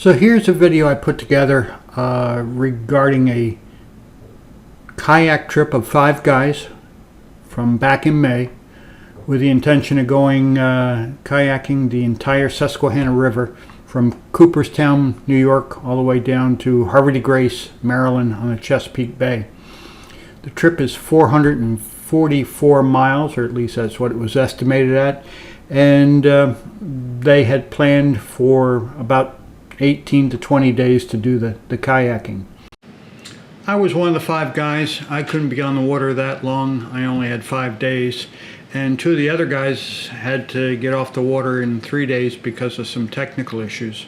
So here's a video I put together regarding a kayak trip of 5 guys from back in May with the intention of going kayaking the entire Susquehanna River from Cooperstown, New York, all the way down to Havre de Grace, Maryland on the Chesapeake Bay. The trip is 444 miles, or at least that's what it was estimated at, and they had planned for about 18 to 20 days to do the kayaking. I was one of the 5 guys. I couldn't be on the water that long. I only had 5 days, and 2 of the other guys had to get off the water in 3 days because of some technical issues.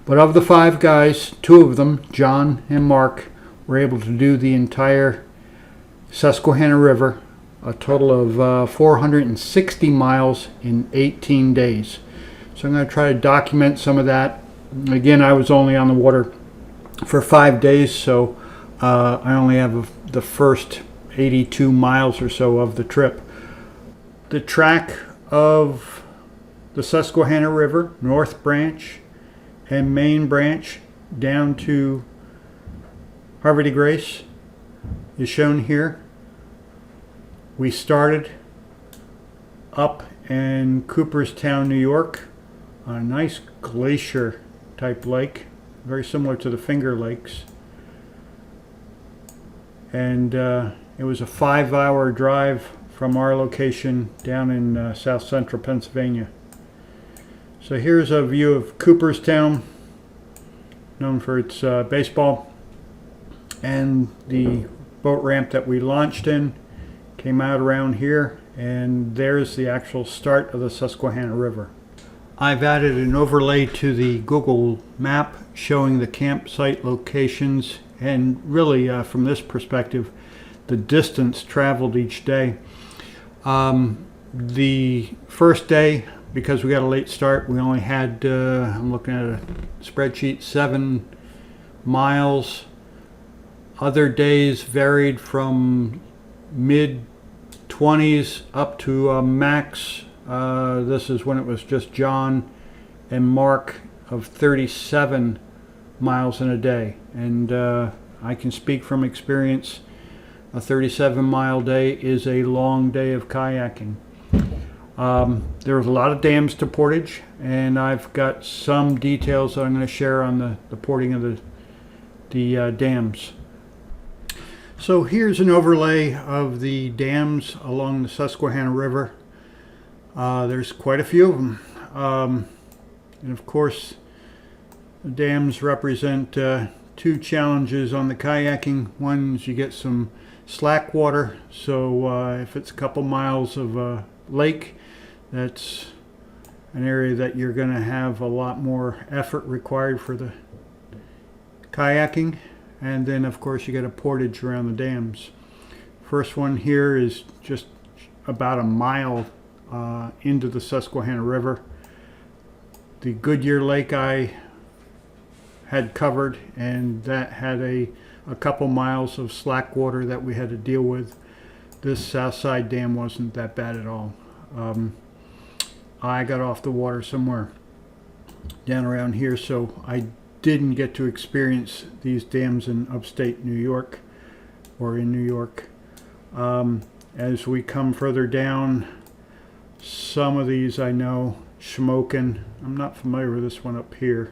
But of the 5 guys, 2 of them, John and Mark, were able to do the entire Susquehanna River, a total of 460 miles in 18 days. So I'm going to try to document some of that. Again, I was only on the water for 5 days, so I only have the first 82 miles or so of the trip. The track of the Susquehanna River, North Branch and Main Branch, down to Havre de Grace is shown here. We started up in Cooperstown, New York, on a nice glacier type lake, very similar to the Finger Lakes. And it was a 5-hour drive from our location down in south central Pennsylvania. So here's a view of Cooperstown, known for its baseball, and the boat ramp that we launched in came out around here, and there's the actual start of the Susquehanna River. I've added an overlay to the Google map showing the campsite locations and really from this perspective the distance traveled each day. The first day, because we got a late start, we only had, I'm looking at a spreadsheet, 7 miles. Other days varied from mid-20s up to a max. This is when it was just John and Mark, of 37 miles in a day. And I can speak from experience, a 37-mile day is a long day of kayaking. There was a lot of dams to portage, and I've got some details that I'm going to share on the porting of the dams. So here's an overlay of the dams along the Susquehanna River. There's quite a few of them. And of course, the dams represent 2 challenges on the kayaking. One is you get some slack water, so if it's a couple miles of a lake, that's an area that you're going to have a lot more effort required for the kayaking. And then of course you get a portage around the dams. First one here is just about a mile into the Susquehanna River. The Goodyear Lake I had covered, and that had a couple miles of slack water that we had to deal with. This Southside Dam wasn't that bad at all. I got off the water somewhere down around here, so I didn't get to experience these dams in upstate New York or in New York. As we come further down, some of these I know, Shamokin, I'm not familiar with this one up here,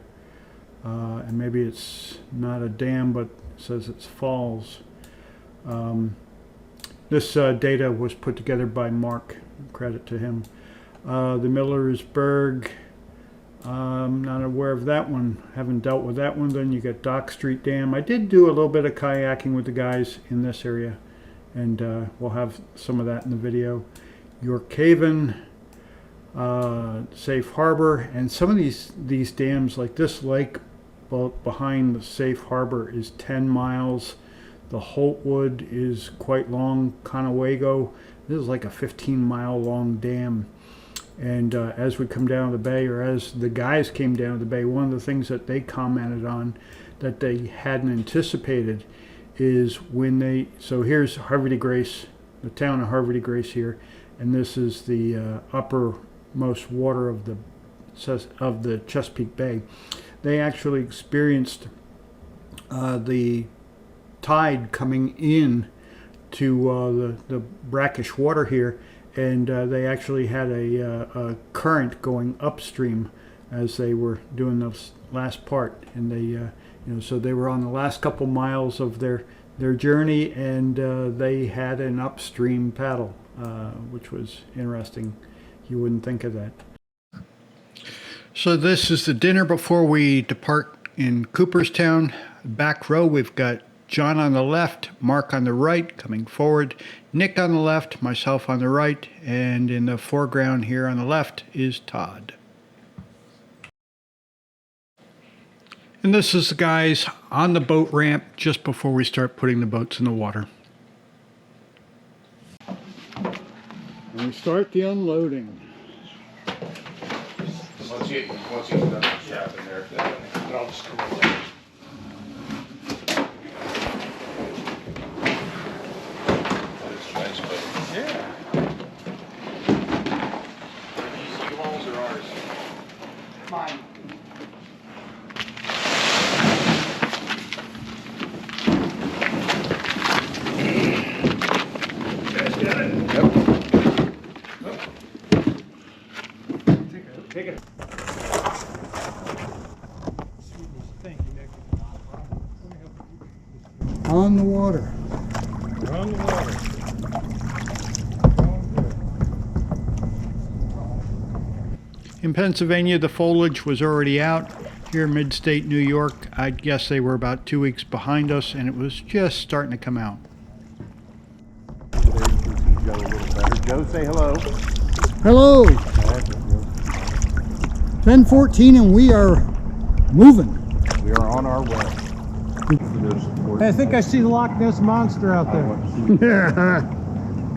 and maybe it's not a dam, but it says it's falls. This data was put together by Mark, credit to him. The Millersburg, I'm not aware of that one, haven't dealt with that one. Then you get Dock Street Dam. I did do a little bit of kayaking with the guys in this area, and we'll have some of that in the video. York Haven, Safe Harbor, and some of these dams, like this lake behind the Safe Harbor, is 10 miles. The Holtwood is quite long. Conewago, this is like a 15-mile long dam. And as we come down the bay, or as the guys came down the bay, one of the things that they commented on that they hadn't anticipated is when they, so here's Havre de Grace, the town of Havre de Grace here, and this is the uppermost water of the Chesapeake Bay. they actually experienced the tide coming in to the brackish water here, and they actually had a current going upstream as they were doing this last part, and they so they were on the last couple miles of their journey, and they had an upstream paddle, which was interesting. You wouldn't think of that. So this is the dinner before we depart in Cooperstown. Back row, we've got John on the left, Mark on the right, coming forward, Nick on the left, myself on the right, and in the foreground here on the left is Todd. And this is the guys on the boat ramp just before we start putting the boats in the water. And we start the unloading. Once you get done strapping there, then I'll just come over there. It's nice, but yeah. Are these U-Hauls or ours? Mine. You guys got it? Yep. Take it. On the water. On the water. In Pennsylvania, the foliage was already out. Here in mid-state New York, I'd guess they were about 2 weeks behind us, and it was just starting to come out. There you can see Joe a little better. Joe, say hello. Hello! 10:14 and we are moving. We are on our way. Hey, I think I see the Loch Ness Monster out there. I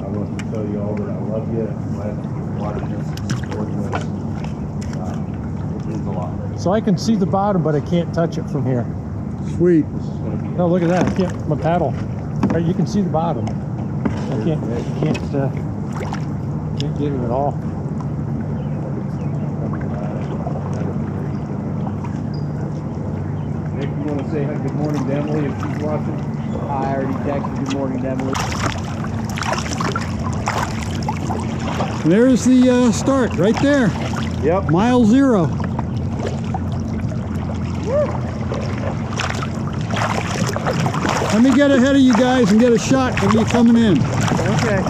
want to tell you all that I love you. I'm glad that you're watching this, supporting this. It means a lot. Right? So I can see the bottom, but I can't touch it from here. Sweet. This is going to be. Oh, look at that! I can't. My paddle. Right, you can see the bottom. I can't get it at all. Nick, you want to say good morning to Emily if she's watching? I already texted good morning to Emily. And there's the start right there. Yep. Mile 0. Let me get ahead of you guys and get a shot of you coming in. Okay.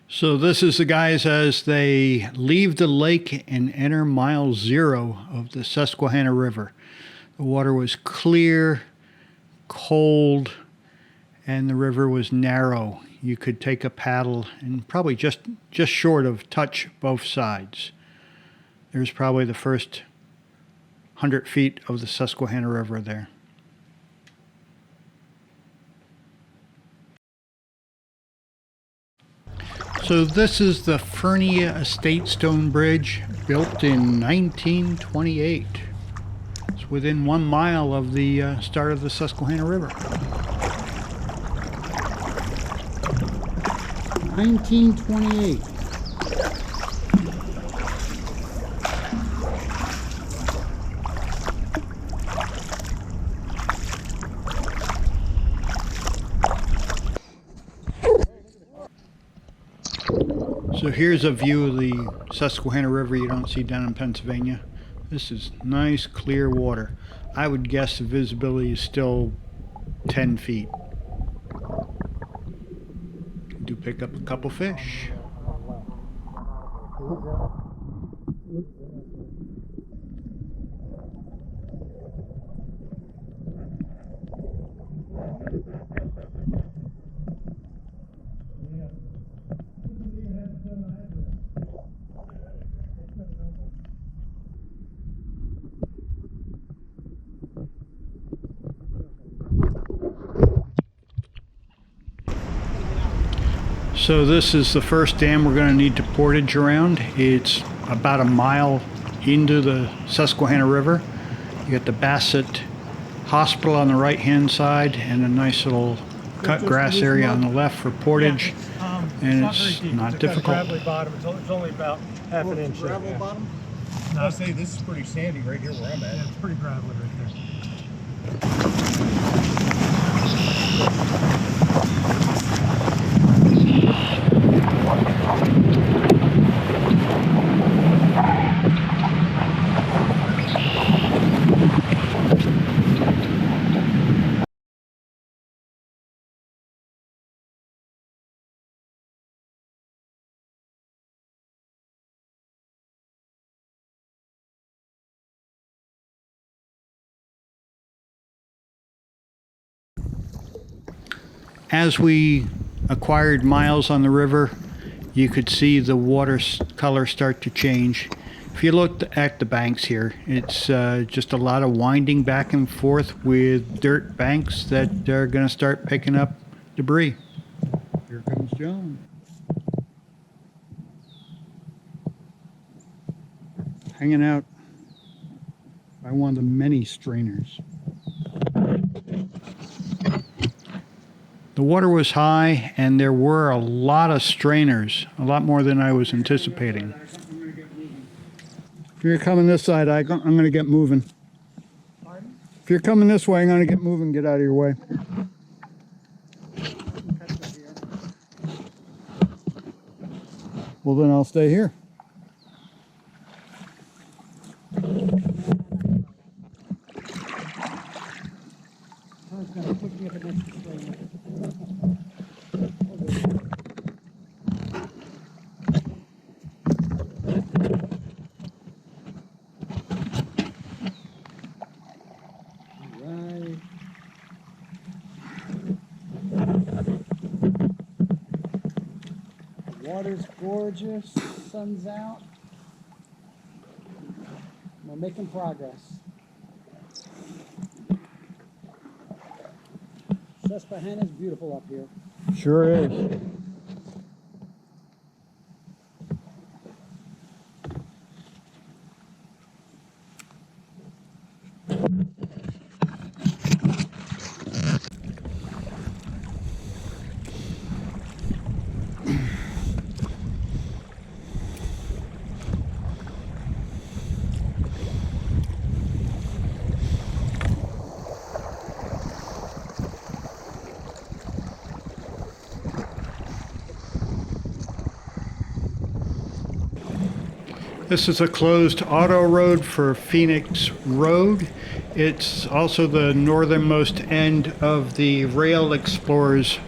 So this is the guys as they leave the lake and enter mile 0 of the Susquehanna River. The water was clear, cold, and the river was narrow. You could take a paddle and probably just short of touch both sides. There's probably the first 100 feet of the Susquehanna River there. So this is the Fernia Estate Stone Bridge, built in 1928. It's within 1 mile of the start of the Susquehanna River. 1928. So here's a view of the Susquehanna River you don't see down in Pennsylvania. This is nice, clear water. I would guess the visibility is still 10 feet. Do pick up a couple fish. So this is the first dam we're going to need to portage around. It's about a mile into the Susquehanna River. You got the Bassett Hospital on the right hand side and a nice little cut grass area on the left for portage, and not very it's deep. not It's got a difficult. gravelly bottom. It's only about half an inch. Gravel Yeah. bottom? No. I'll say this is pretty sandy right here where I'm at. Yeah, it's pretty gravelly right there. As we acquired miles on the river, you could see the water color start to change. If you looked at the banks here, it's just a lot of winding back and forth with dirt banks that are going to start picking up debris. Here comes John. Hanging out by one of the many strainers. The water was high, and there were a lot of strainers, a lot more than I was anticipating. If you're coming this side, I'm going to get moving. If you're coming this way, I'm going to get moving. Get out of your way. Well, then I'll stay here. Water's gorgeous, sun's out. We're making progress. Susquehanna's beautiful up here. Sure is. This is a closed auto road for Phoenix Road. It's also the northernmost end of the Rail Explorers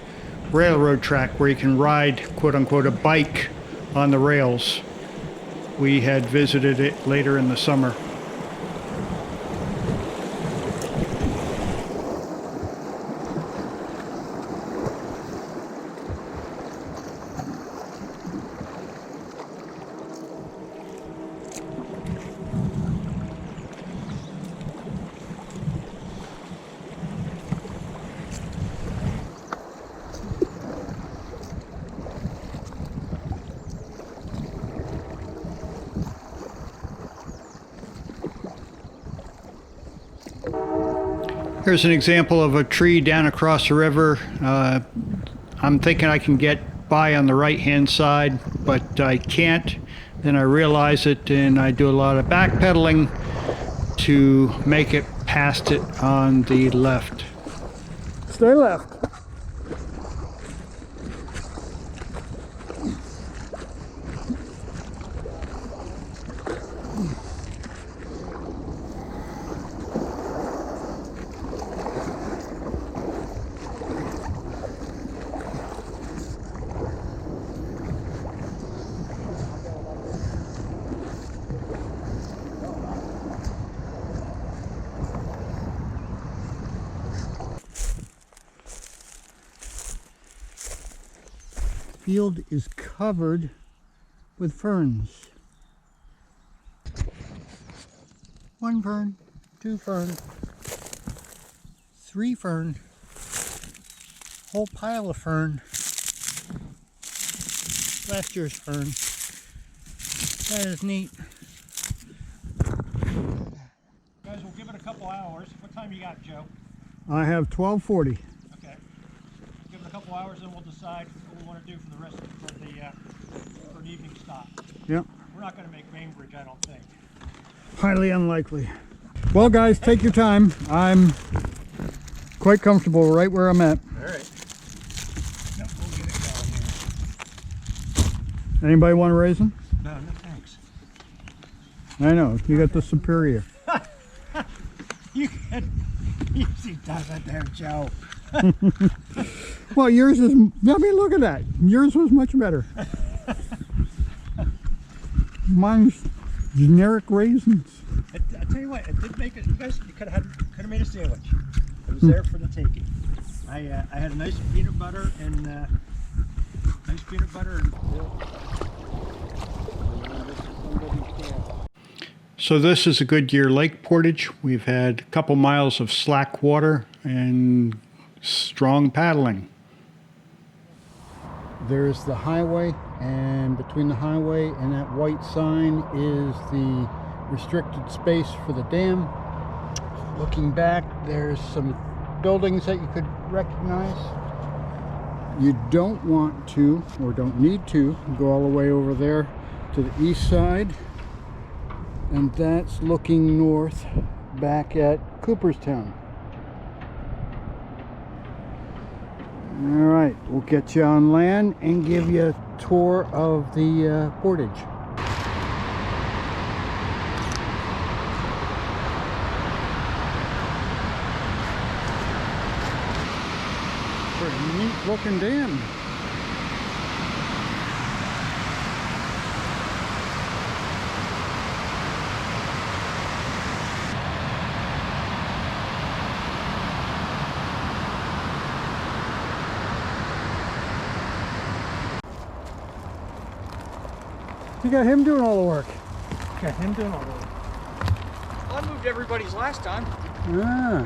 railroad track where you can ride, quote unquote, a bike on the rails. We had visited it later in the summer. Here's an example of a tree down across the river. I'm thinking I can get by on the right-hand side, but I can't. Then I realize it, and I do a lot of backpedaling to make it past it on the left. Stay left. Field is covered with ferns. 1 fern, 2 fern, 3 fern, whole pile of fern. Last year's fern. That is neat. Guys, we'll give it a couple hours. What time you got, Joe? I have 12:40. Okay. couple hours, and we'll decide what we want to do for the rest for an evening stop. Yep. We're not going to make Bainbridge, I don't think. Highly unlikely. Well, guys, take your time. I'm quite comfortable right where I'm at. All right. Yep, we'll get it going here. Anybody want a raisin? No, thanks. I know, you got the superior. You can easy does it there, Joe. Well, yours is, I mean, look at that. Yours was much better. Mine's generic raisins. I tell you what, it did make it. You guys, you could have made a sandwich. It was there for the taking. I had a nice peanut butter and So this is a Goodyear Lake portage. We've had a couple miles of slack water and strong paddling. There's the highway, and between the highway and that white sign is the restricted space for the dam. Looking back, there's some buildings that you could recognize. You don't want to, or don't need to, go all the way over there to the east side. And that's looking north back at Cooperstown. All right, we'll get you on land and give you a tour of the portage. Pretty neat looking dam. You got him doing all the work. Got him doing all the work. Well, I moved everybody's last time. Ah.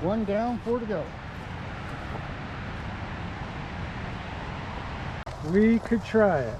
One down, 4 to go. We could try it.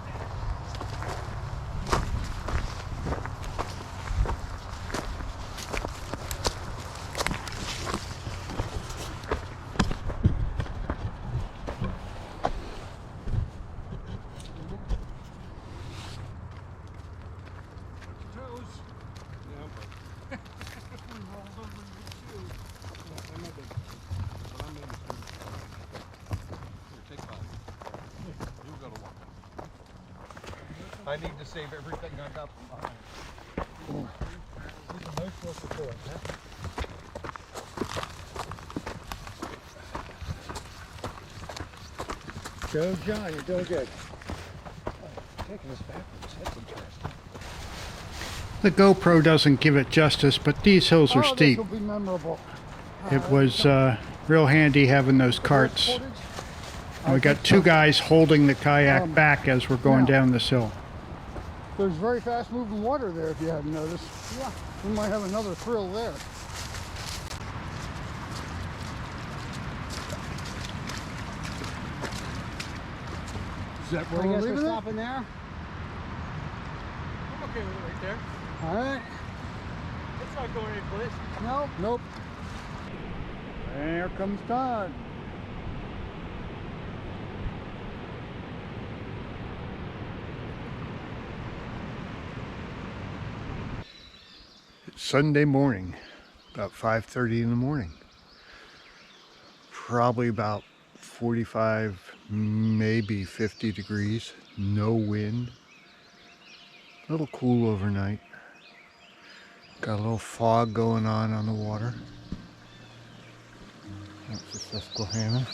I need to save everything I got behind. Emotional support, huh? Go, John, you're doing good. Taking us backwards, that's interesting. The GoPro doesn't give it justice, but these hills are steep. This will be memorable. It was real handy having those carts. And we got 2 guys holding the kayak back as we're going down this hill. There's very fast moving water there if you haven't noticed. Yeah. We might have another thrill there. Is that I guess we're stopping there. I'm okay with it right there. All right. It's not going any place. Nope. Nope. There comes Todd. It's Sunday morning, about 5:30 in the morning. Probably about 45, maybe 50 degrees, no wind. A little cool overnight. Got a little fog going on the water. That's the Susquehanna.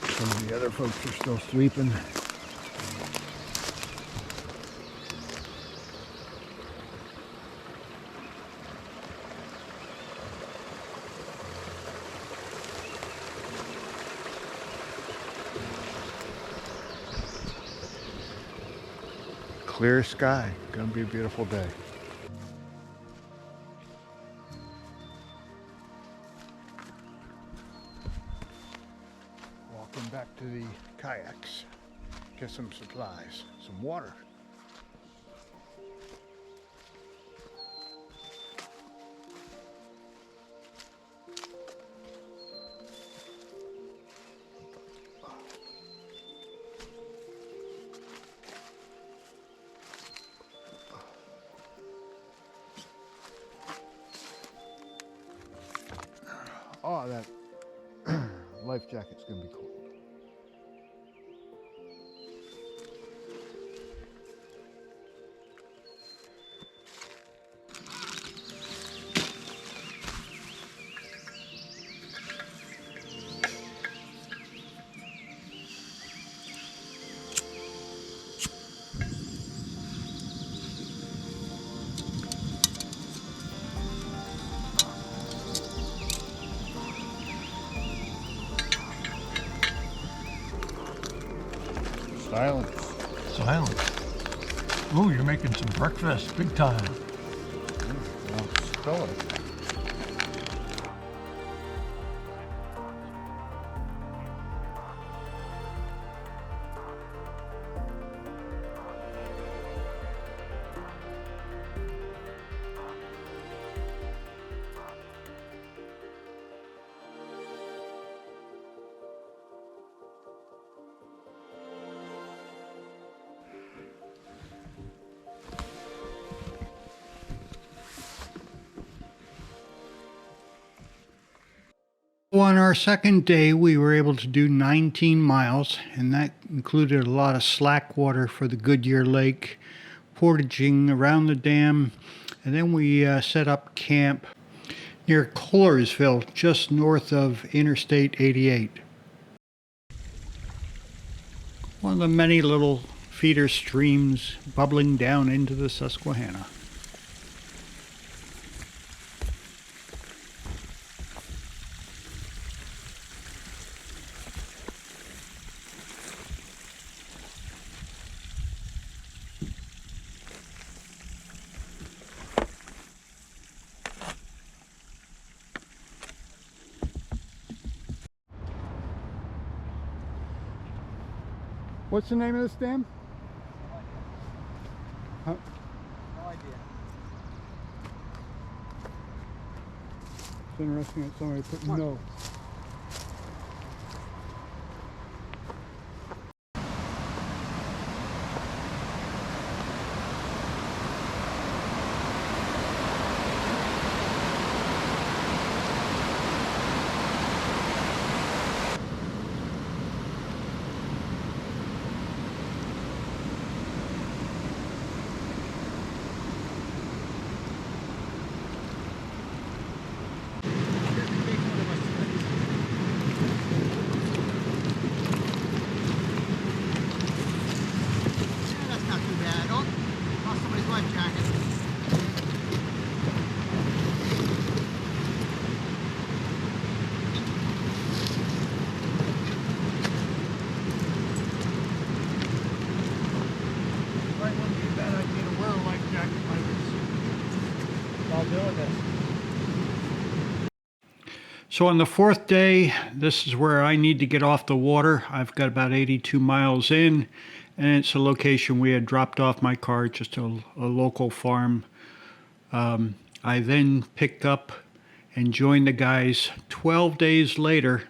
Some of the other folks are still sleeping. Clear sky. Gonna be a beautiful day. Walking back to the kayaks. Get some supplies, some water. Oh, that life jacket's gonna be cold. Silence. Silence. Ooh, you're making some breakfast, big time. Well, spill it. On our second day, we were able to do 19 miles, and that included a lot of slack water for the Goodyear Lake, portaging around the dam, and then we set up camp near Kohlersville, just north of Interstate 88. One of the many little feeder streams bubbling down into the Susquehanna. What's the name of this dam? Huh? No idea. It's interesting that somebody put no. That's not too bad. Oh, lost somebody's life jacket. Right, wouldn't be a bad idea to wear a life jacket like this while doing this. So on the fourth day, this is where I need to get off the water. I've got about 82 miles in, and it's a location we had dropped off my car, just a local farm. I then picked up and joined the guys 12 days later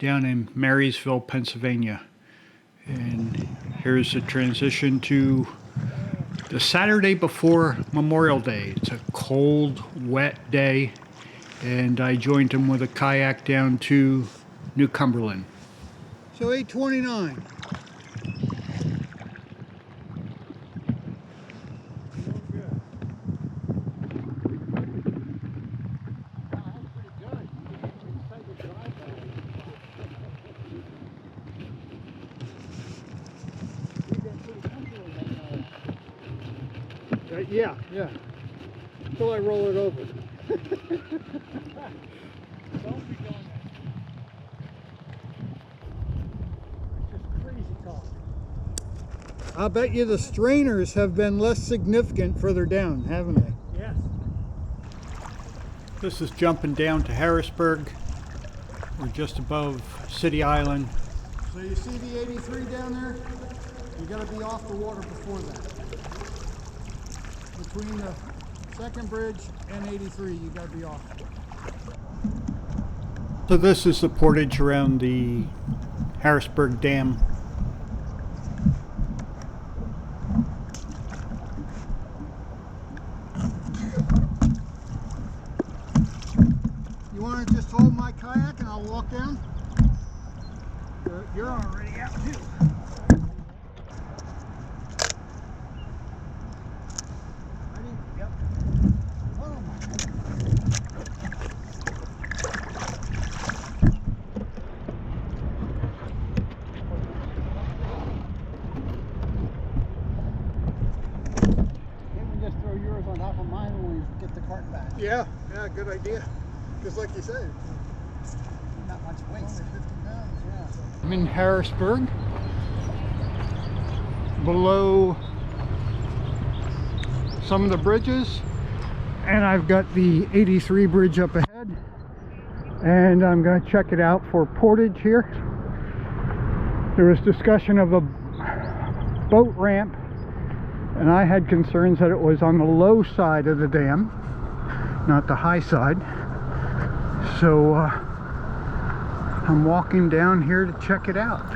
down in Marysville, Pennsylvania. And here's the transition to The Saturday before Memorial Day. It's a cold, wet day, and I joined him with a kayak down to New Cumberland. So 8:29. Yeah. Until I roll it over. Don't be doing that. It's just crazy talk. I'll bet you the strainers have been less significant further down, haven't they? Yes. This is jumping down to Harrisburg. We're just above City Island. So you see the 83 down there? You got to be off the water before that. Between the second bridge and 83, you got to be off. So this is the portage around the Harrisburg Dam. You want to just hold my kayak and I'll walk down? You're already out too. Ready? Yep. Oh my God. Maybe just throw yours on top of mine when we get the cart back. Yeah, good idea. Because like you said, Not much weight. only 50 pounds. Yeah. I'm in Harrisburg, below some of the bridges, and I've got the 83 bridge up ahead, and I'm going to check it out for portage here. There was discussion of a boat ramp, and I had concerns that it was on the low side of the dam, not the high side. So I'm walking down here to check it out.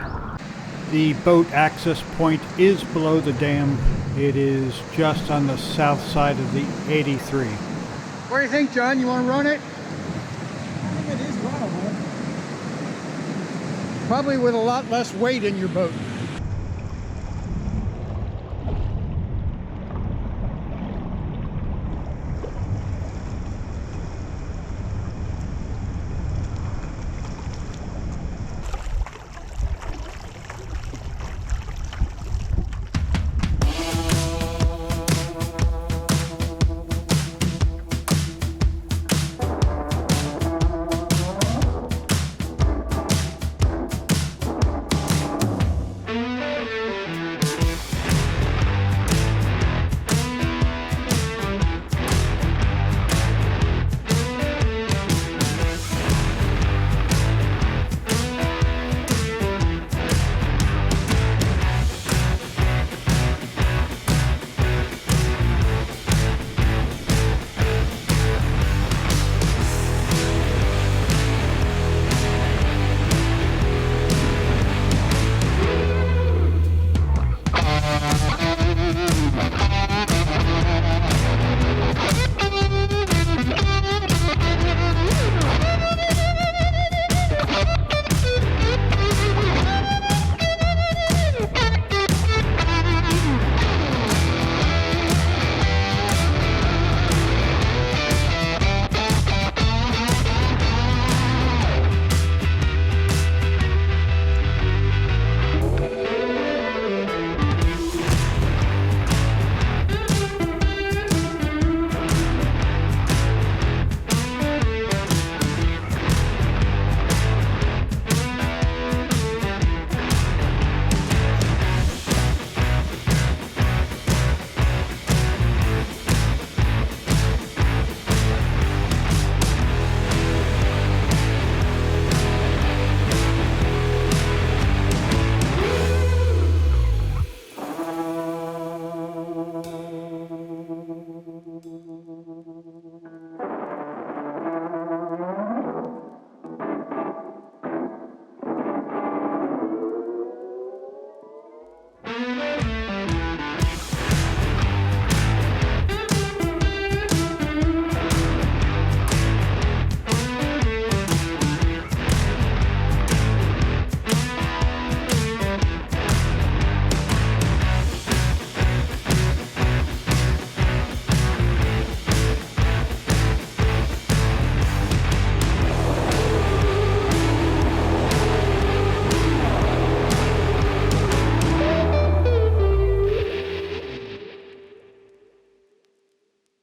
The boat access point is below the dam. It is just on the south side of the 83. What do you think, John? You want to run it? I think it is runnable. Probably with a lot less weight in your boat.